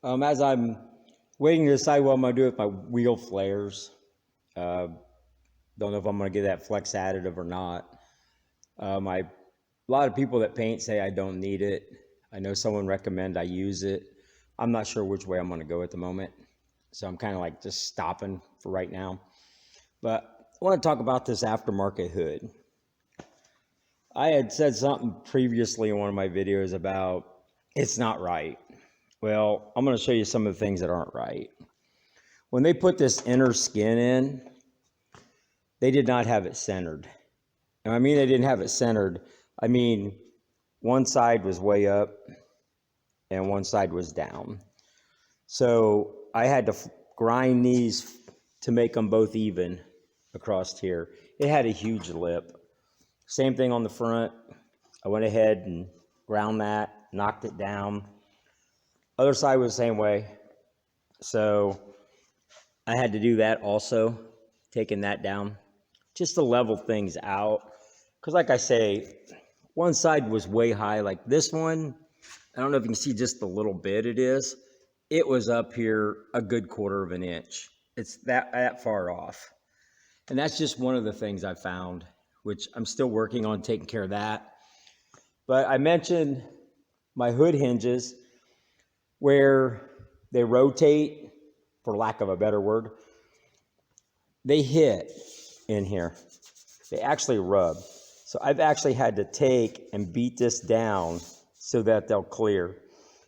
As I'm waiting to decide what I'm going to do with my wheel flares, don't know if I'm going to get that flex additive or not. A lot of people that paint say I don't need it. I know someone recommended I use it. I'm not sure which way I'm going to go at the moment. So I'm kind of like just stopping for right now. But I want to talk about this aftermarket hood. I had said something previously in one of my videos about it's not right. Well, I'm going to show you some of the things that aren't right. When they put this inner skin in, they did not have it centered. And I mean they didn't have it centered. I mean one side was way up and one side was down. So I had to grind these to make them both even across here. It had a huge lip. Same thing on the front. I went ahead and ground that, knocked it down. Other side was the same way. So I had to do that also, taking that down, just to level things out. Because like I say, one side was way high. Like this one, I don't know if you can see just the little bit it is. It was up here a good 1/4 of an inch. It's that far off. And that's just one of the things I found, which I'm still working on taking care of that. But I mentioned my hood hinges where they rotate, for lack of a better word. They hit in here. They actually rub. So I've actually had to take and beat this down so that they'll clear.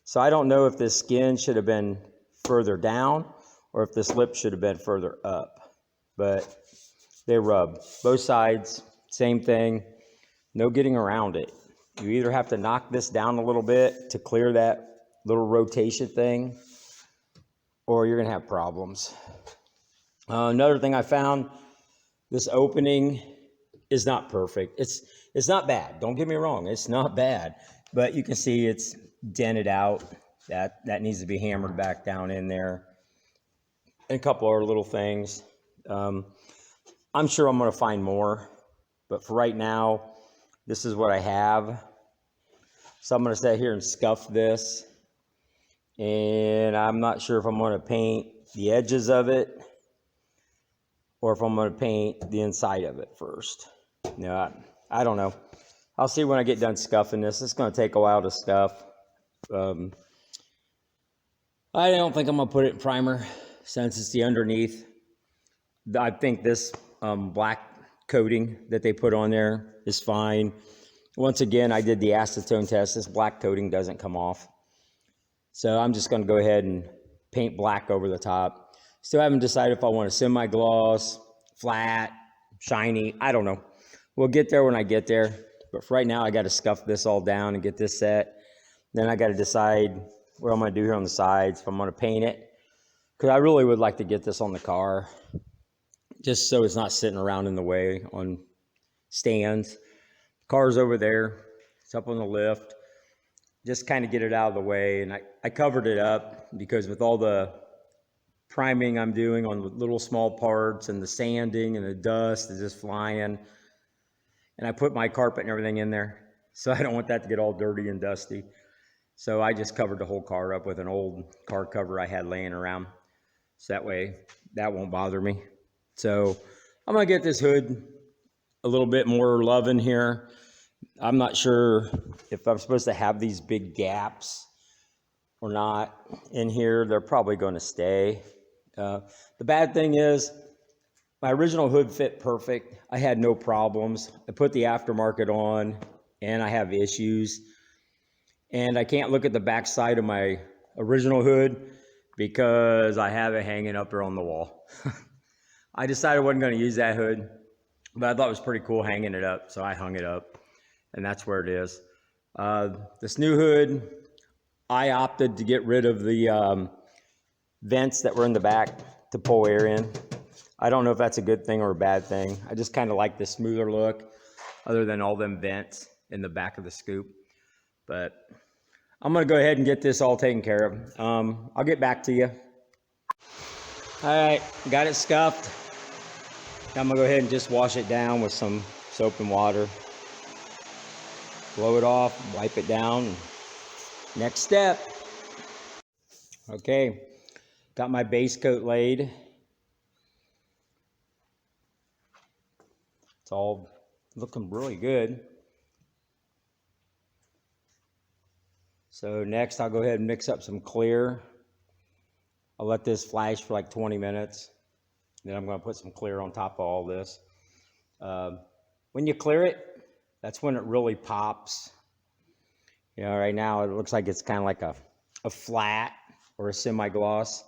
So I don't know if this skin should have been further down or if this lip should have been further up, but they rub. Both sides, same thing. No getting around it. You either have to knock this down a little bit to clear that little rotation thing, or you're gonna have problems. Another thing I found, this opening is not perfect. It's not bad. Don't get me wrong. It's not bad, but you can see it's dented out. That needs to be hammered back down in there. And a couple other little things. I'm sure I'm going to find more, but for right now, this is what I have. So I'm going to sit here and scuff this, and I'm not sure if I'm going to paint the edges of it or if I'm going to paint the inside of it first. No, I don't know. I'll see when I get done scuffing this. It's going to take a while to scuff. I don't think I'm going to put it in primer since it's the underneath. I think this black coating that they put on there is fine. Once again, I did the acetone test. This black coating doesn't come off. So I'm just going to go ahead and paint black over the top. Still haven't decided if I want a semi-gloss, flat, shiny. I don't know. We'll get there when I get there. But for right now, I got to scuff this all down and get this set. Then I got to decide what I'm going to do here on the sides, if I'm going to paint it. Because I really would like to get this on the car, just so it's not sitting around in the way on stands. Car's over there. It's up on the lift. Just kind of get it out of the way. And I covered it up because with all the priming I'm doing on the little small parts and the sanding and the dust is just flying. And I put my carpet and everything in there. So I don't want that to get all dirty and dusty. So I just covered the whole car up with an old car cover I had laying around. So that way that won't bother me. So I'm going to get this hood a little bit more love in here. I'm not sure if I'm supposed to have these big gaps or not in here. They're probably going to stay. The bad thing is my original hood fit perfect. I had no problems. I put the aftermarket on and I have issues. And I can't look at the back side of my original hood because I have it hanging up there on the wall. I decided I wasn't going to use that hood, but I thought it was pretty cool hanging it up, so I hung it up, and that's where it is. This new hood, I opted to get rid of the vents that were in the back to pull air in. I don't know if that's a good thing or a bad thing. I just kind of like the smoother look, other than all them vents in the back of the scoop. But I'm going to go ahead and get this all taken care of. I'll get back to you. All right, got it scuffed. I'm going to go ahead and just wash it down with some soap and water. Blow it off, wipe it down. Next step. Okay, got my base coat laid. It's all looking really good. So next I'll go ahead and mix up some clear. I'll let this flash for like 20 minutes. Then I'm going to put some clear on top of all this. When you clear it, that's when it really pops. You know, right now it looks like it's kind of like a flat or a semi-gloss.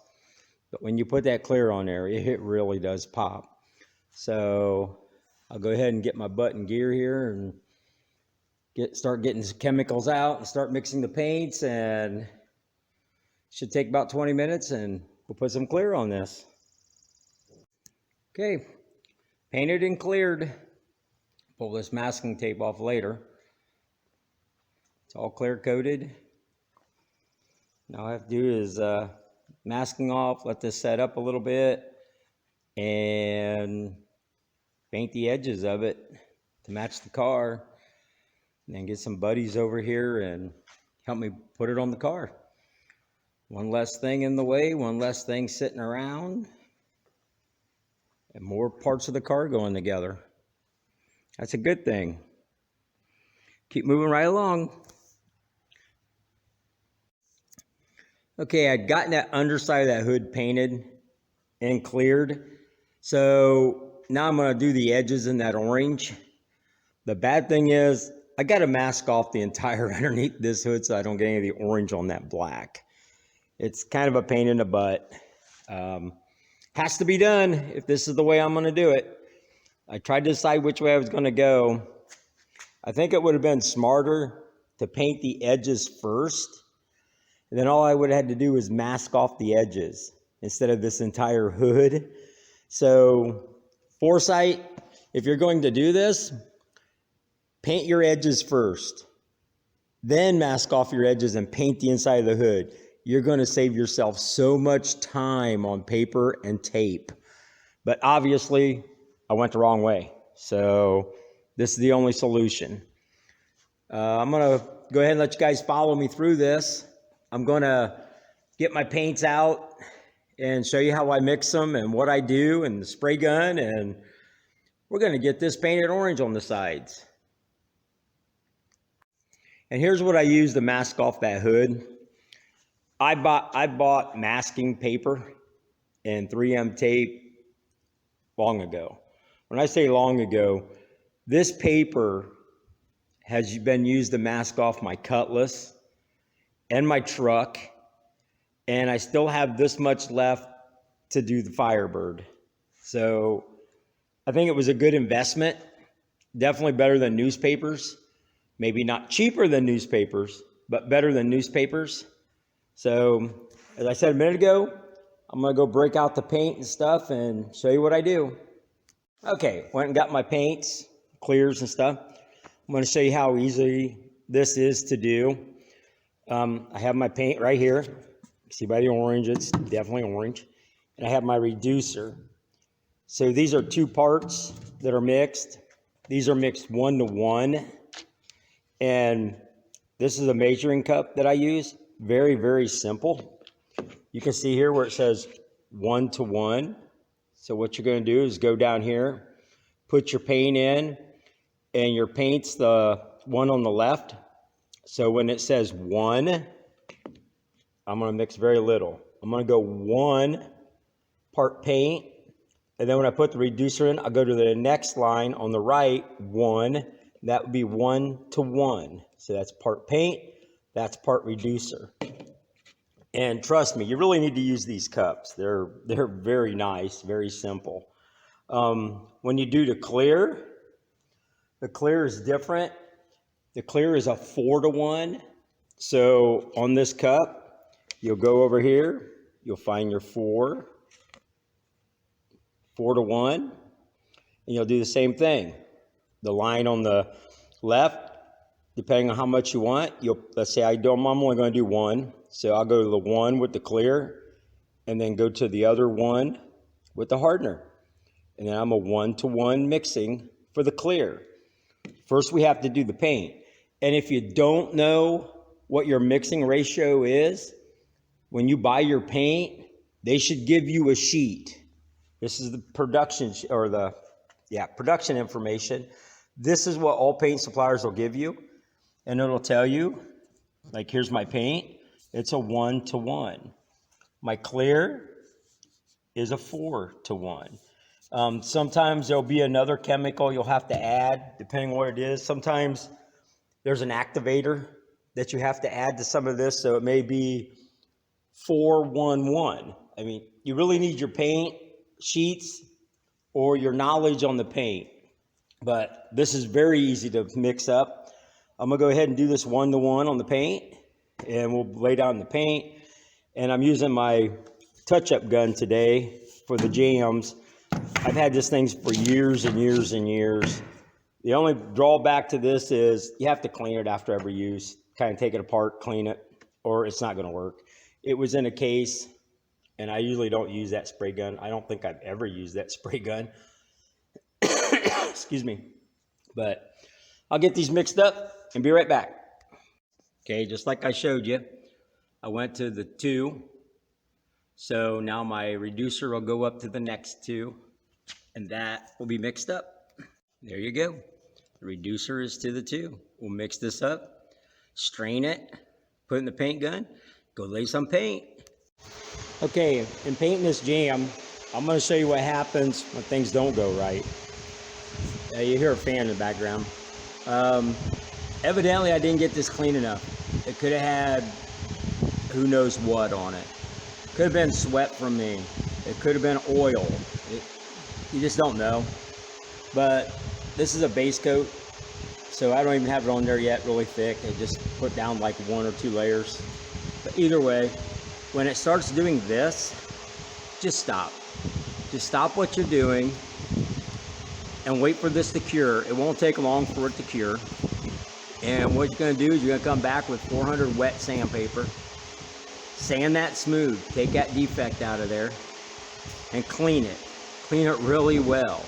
But when you put that clear on there, it really does pop. So I'll go ahead and get my butt in gear here and start getting some chemicals out and start mixing the paints, and it should take about 20 minutes and we'll put some clear on this. Okay, painted and cleared. Pull this masking tape off later. It's all clear coated. Now all I have to do is masking off, let this set up a little bit, and paint the edges of it to match the car. And then get some buddies over here and help me put it on the car. One less thing in the way, one less thing sitting around, and more parts of the car going together. That's a good thing. Keep moving right along. Okay, I'd gotten that underside of that hood painted and cleared. So now I'm going to do the edges in that orange. The bad thing is I got to mask off the entire underneath this hood so I don't get any of the orange on that black. It's kind of a pain in the butt. Has to be done if this is the way I'm going to do it. I tried to decide which way I was going to go. I think it would have been smarter to paint the edges first. And then all I would have had to do was mask off the edges instead of this entire hood. So foresight, if you're going to do this, paint your edges first, then mask off your edges and paint the inside of the hood. You're going to save yourself so much time on paper and tape. But obviously, I went the wrong way. So this is the only solution. I'm going to go ahead and let you guys follow me through this. I'm going to get my paints out and show you how I mix them and what I do and the spray gun. And we're going to get this painted orange on the sides. And here's what I use to mask off that hood. I bought masking paper and 3M tape long ago. When I say long ago, this paper has been used to mask off my Cutlass and my truck, and I still have this much left to do the Firebird. So I think it was a good investment. Definitely better than newspapers. Maybe not cheaper than newspapers, but better than newspapers. So as I said a minute ago, I'm going to go break out the paint and stuff and show you what I do. Okay, went and got my paints, clears and stuff. I'm going to show you how easy this is to do. I have my paint right here. See by the orange, it's definitely orange. And I have my reducer. So these are two parts that are mixed. These are mixed 1-to-1. And this is a measuring cup that I use. Very, very simple. You can see here where it says 1-to-1. So what you're going to do is go down here, put your paint in, and your paint's the one on the left. So when it says 1, I'm going to mix very little. I'm going to go 1 part paint, and then when I put the reducer in, I'll go to the next line on the right, 1. That would be 1-to-1. So that's part paint, that's part reducer. And trust me, you really need to use these cups. They're very nice, very simple. When you do the clear is different. The clear is a 4-to-1. So on this cup, you'll go over here, you'll find your 4-to-1, and you'll do the same thing. The line on the left, depending on how much you want, let's say I'm only going to do 1. So I'll go to the 1 with the clear, and then go to the other 1 with the hardener. And then I'm a 1-to-1 mixing for the clear. First, we have to do the paint. And if you don't know what your mixing ratio is, when you buy your paint, they should give you a sheet. This is the production production information. This is what all paint suppliers will give you. And it'll tell you, like, here's my paint. It's a 1-to-1. My clear is a 4-to-1. Sometimes there'll be another chemical you'll have to add, depending on what it is. Sometimes there's an activator that you have to add to some of this, so it may be 4-1-1. I mean, you really need your paint sheets or your knowledge on the paint. But this is very easy to mix up. I'm gonna go ahead and do this 1-to-1 on the paint, and we'll lay down the paint. And I'm using my touch-up gun today for the jambs. I've had this thing for years and years and years. The only drawback to this is you have to clean it after every use. Kind of take it apart, clean it, or it's not gonna work. It was in a case, and I usually don't use that spray gun. I don't think I've ever used that spray gun. Excuse me. But I'll get these mixed up and be right back. Okay, just like I showed you, I went to the 2. So now my reducer will go up to the next 2, and that will be mixed up. There you go. The reducer is to the 2. We'll mix this up, strain it, put it in the paint gun, go lay some paint. Okay, in painting this jam, I'm going to show you what happens when things don't go right. You hear a fan in the background. Evidently, I didn't get this clean enough. It could have had who knows what on it. Could have been sweat from me. It could have been oil. You just don't know. But this is a base coat, so I don't even have it on there yet really thick. I just put down like 1 or 2 layers. But either way, when it starts doing this, just stop. Just stop what you're doing and wait for this to cure. It won't take long for it to cure. And what you're gonna do is you're gonna come back with 400 wet sandpaper, sand that smooth, take that defect out of there, and clean it. Clean it really well,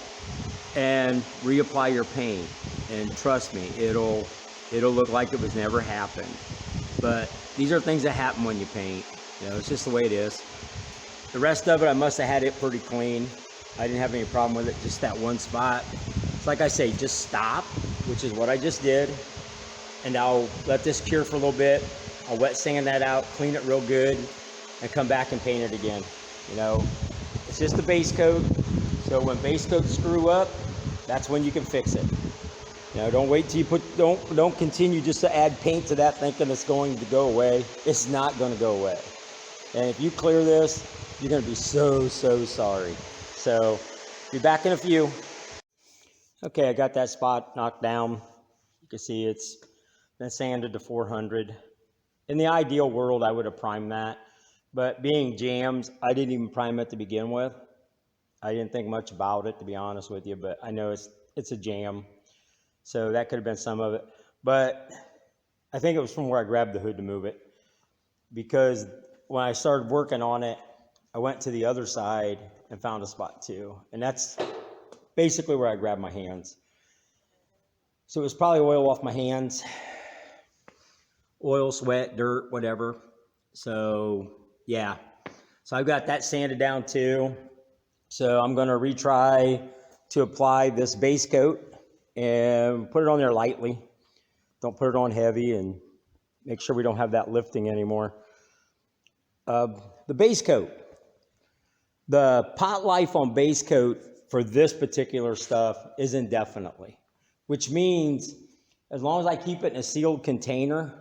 and reapply your paint. And trust me, it'll look like it was never happened. But these are things that happen when you paint. You know, it's just the way it is. The rest of it, I must have had it pretty clean. I didn't have any problem with it, just that one spot. It's like I say, just stop, which is what I just did. And I'll let this cure for a little bit. I'll wet sand that out, clean it real good, and come back and paint it again. You know, it's just a base coat. So when base coats screw up, that's when you can fix it. You know, don't wait till you don't continue just to add paint to that thinking it's going to go away. It's not going to go away. And if you clear this, you're going to be so sorry. So, be back in a few. Okay, I got that spot knocked down. You can see it's been sanded to 400. In the ideal world, I would have primed that. But being jams, I didn't even prime it to begin with. I didn't think much about it, to be honest with you, but I know it's a jam. So that could have been some of it. But I think it was from where I grabbed the hood to move it. Because when I started working on it, I went to the other side and found a spot too. And that's basically where I grabbed my hands. So it was probably oil off my hands. Oil, sweat, dirt, whatever. So yeah. So I've got that sanded down too. So I'm going to retry to apply this base coat and put it on there lightly. Don't put it on heavy, and make sure we don't have that lifting anymore. The base coat. The pot life on base coat for this particular stuff is indefinitely, which means as long as I keep it in a sealed container,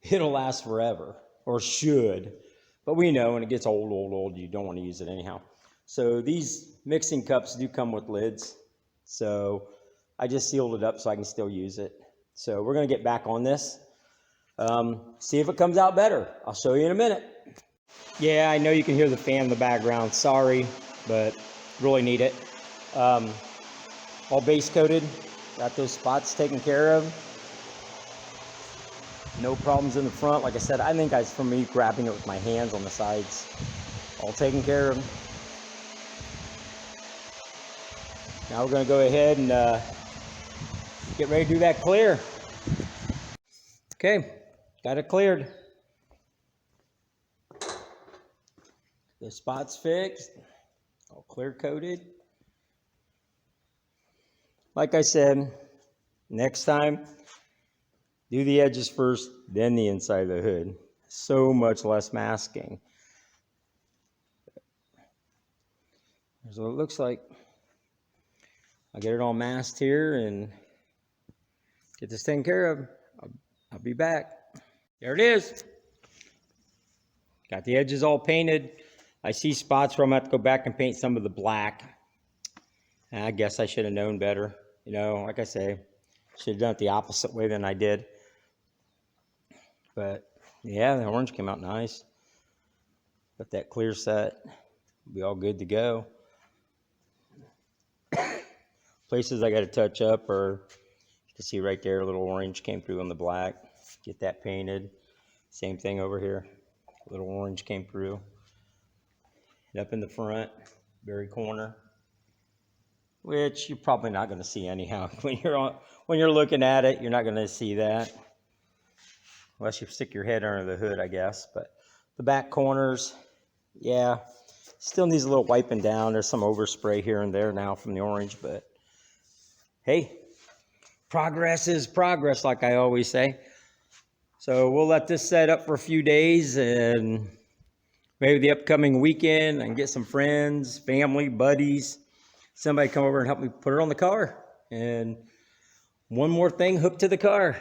it'll last forever, or should. But we know when it gets old, you don't want to use it anyhow. So these mixing cups do come with lids. So I just sealed it up so I can still use it. So we're going to get back on this. See if it comes out better. I'll show you in a minute. Yeah, I know you can hear the fan in the background. Sorry, but really need it. All base coated. Got those spots taken care of. No problems in the front. Like I said, I think it's from me grabbing it with my hands on the sides. All taken care of. Now we're going to go ahead and get ready to do that clear. Okay, got it cleared. The spot's fixed, all clear coated. Like I said, next time, do the edges first, then the inside of the hood. So much less masking. Here's what it looks like. I'll get it all masked here and get this taken care of. I'll be back. There it is. Got the edges all painted. I see spots where I'm going to have to go back and paint some of the black. I guess I should have known better. You know, like I say, should have done it the opposite way than I did. But yeah, the orange came out nice. Got that clear set. Be all good to go. Places I got to touch up are, you can see right there, a little orange came through on the black. Get that painted. Same thing over here. A little orange came through. And up in the front, very corner, which you're probably not going to see anyhow. When you're looking at it, you're not going to see that. Unless you stick your head under the hood, I guess. But the back corners, yeah, still needs a little wiping down. There's some overspray here and there now from the orange, but hey, progress is progress, like I always say. So we'll let this set up for a few days, and maybe the upcoming weekend I can get some friends, family, buddies, somebody come over and help me put it on the car. And one more thing hooked to the car.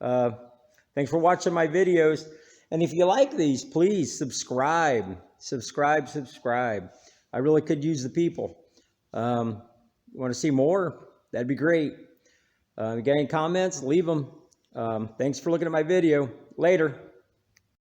Thanks for watching my videos. And if you like these, please subscribe. Subscribe. I really could use the people. You want to see more? That'd be great. You got any comments? Leave them. Thanks for looking at my video. Later.